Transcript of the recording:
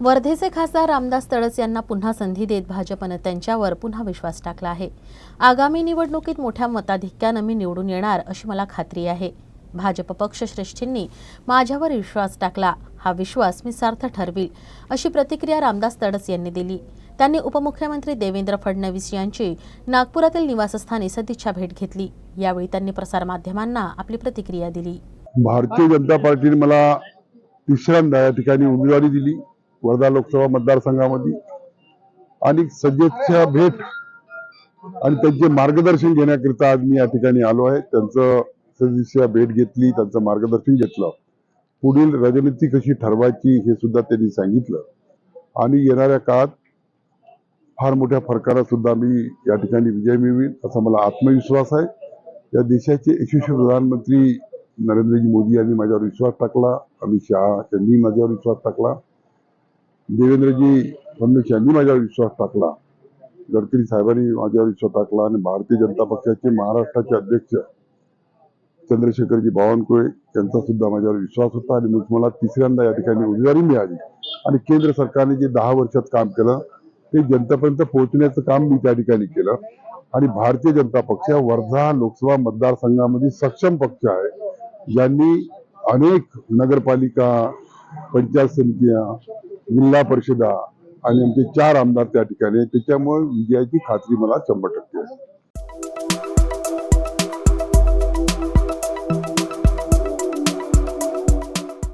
वर्धेचे खासदार रामदास तडस यांना पुन्हा संधी देत भाजपनं त्यांच्यावर पुन्हा विश्वास टाकला आहे। आगामी निवडणुकीत मोठ्या मताधिक्यानं मी निवडून येणार अशी मला खात्री आहे। भाजप पक्षश्रेष्ठींनी माझ्यावर विश्वास टाकला, हा विश्वास मी सार्थ ठरविल अशी प्रतिक्रिया रामदास तडस यांनी दिली। त्यांनी उपमुख्यमंत्री देवेंद्र फडणवीस यांची नागपुरातील निवासस्थानी सदिच्छा भेट घेतली। यावेळी त्यांनी प्रसारमाध्यमांना आपली प्रतिक्रिया दिली। भारतीय जनता पार्टीने मला तिसऱ्यांदा या ठिकाणी उमेदवारी दिली वर्धा लोकसभा मतदारसंघामध्ये आणि सदिच्छा भेट आणि त्यांचे मार्गदर्शन घेण्याकरिता आज मी या ठिकाणी आलो आहे। त्यांचं सदिच्छा भेट घेतली, त्यांचं मार्गदर्शन घेतलं, पुढील रणनीती कशी ठरवायची हे सुद्धा त्यांनी सांगितलं आणि येणाऱ्या काळात फार मोठ्या फरकाने सुद्धा मी या ठिकाणी विजय मिळवीन असा मला आत्मविश्वास आहे। या देशाचे यशस्वी प्रधानमंत्री नरेंद्रजी मोदी यांनी माझ्यावर विश्वास टाकला, अमित शहा यांनी माझ्यावर विश्वास टाकला, देवेंद्रजी फडणवीस यांनी माझ्यावर विश्वास टाकला, गडकरी साहेबांनी माझ्यावर विश्वास टाकला आणि भारतीय जनता पक्षाचे महाराष्ट्राचे अध्यक्ष चंद्रशेखरजी बावनकुळे यांचा सुद्धा माझ्यावर विश्वास होता आणि मग मला तिसऱ्यांदा या ठिकाणी उमेदवारी मिळाली आणि केंद्र सरकारने जे 10 वर्षात काम केलं ते जनतेपर्यंत पोहोचण्याचं काम मी त्या ठिकाणी केलं आणि भारतीय जनता पक्ष वर्धा लोकसभा मतदारसंघामध्ये सक्षम पक्ष आहे, ज्यांनी अनेक नगरपालिका, पंचायत समित्या, जिल्हा परिषदा आणि आमचे 4 आमदार त्या ठिकाणी, त्याच्यामुळे विजयाची खात्री मला 100% आहे।